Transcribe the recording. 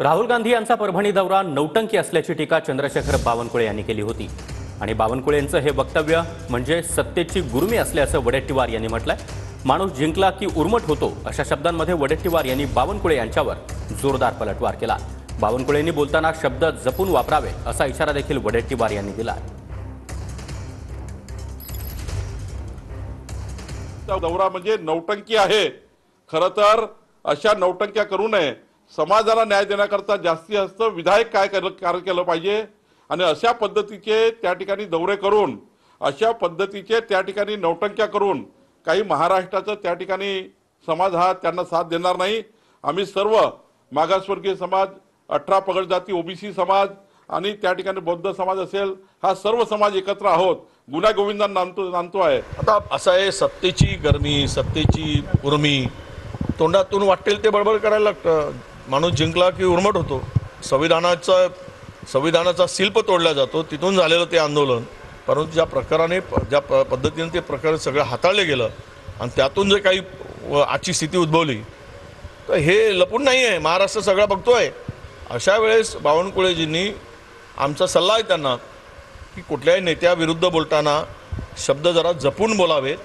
राहुल गांधी यांचा परभणी दौरा नौटंकी असल्याची टीका चंद्रशेखर बावनकुळे यांनी केली होती आणि बावनकुळेंचं हे वक्तव्य म्हणजे सत्तेची गुरुमी असल्याचं वडेट्टीवार यांनी म्हटलंय। माणूस जिंकला की उर्मट होतो अशा शब्दांमध्ये वडेट्टीवार यांनी बावनकुळे यांच्यावर जोरदार पलटवार केला। बावनकुळेंनी बोलताना शब्द जपून वापरावे असा इशारा देखील वडेट्टीवार यांनी दिला। दौरा म्हणजे नौटंकी आहे। खरं तर अशा नौटंक्या करू नये। समाजाला न्याय देण्याकरता जास्तीत जास्त विधायक काय कार्य केलं पाहिजे आणि अशा पद्धतीचे त्या ठिकाणी दौरे करून अशा पद्धतीचे त्या ठिकाणी नौटंक्या करून काही महाराष्ट्राचं त्या ठिकाणी समाज हा त्यांना साथ देणार नाही। आम्ही सर्व मागासवर्गीय समाज, 18 पगड जाती, ओबीसी समाज आणि त्या ठिकाणी बौद्ध समाज असेल, हा सर्व समाज एकत्र आहोत, गुन्हा गोविंदांना नांदतो आहे। आता असं आहे, सत्तेची गरमी, सत्तेची उर्मी, तोंडातून वाटेल ते बडबड करायला लागतं। माणूस जिंकला की उर्मट होतो। संविधानाचा शिल्प तोडला जातो, तिथून झालेलं ते आंदोलन। परंतु ज्या पद्धतीने ते प्रकरण सगळं हाताळले गेलं आणि त्यातून जे काही आजची स्थिती उद्भवली, तर हे लपून नाही आहे, महाराष्ट्र सगळा बघतोय। अशा वेळेस बावनकुळेजींनी आमचा सल्ला आहे त्यांना की कुठल्याही नेत्याविरुद्ध बोलताना शब्द जरा जपून बोलावेत।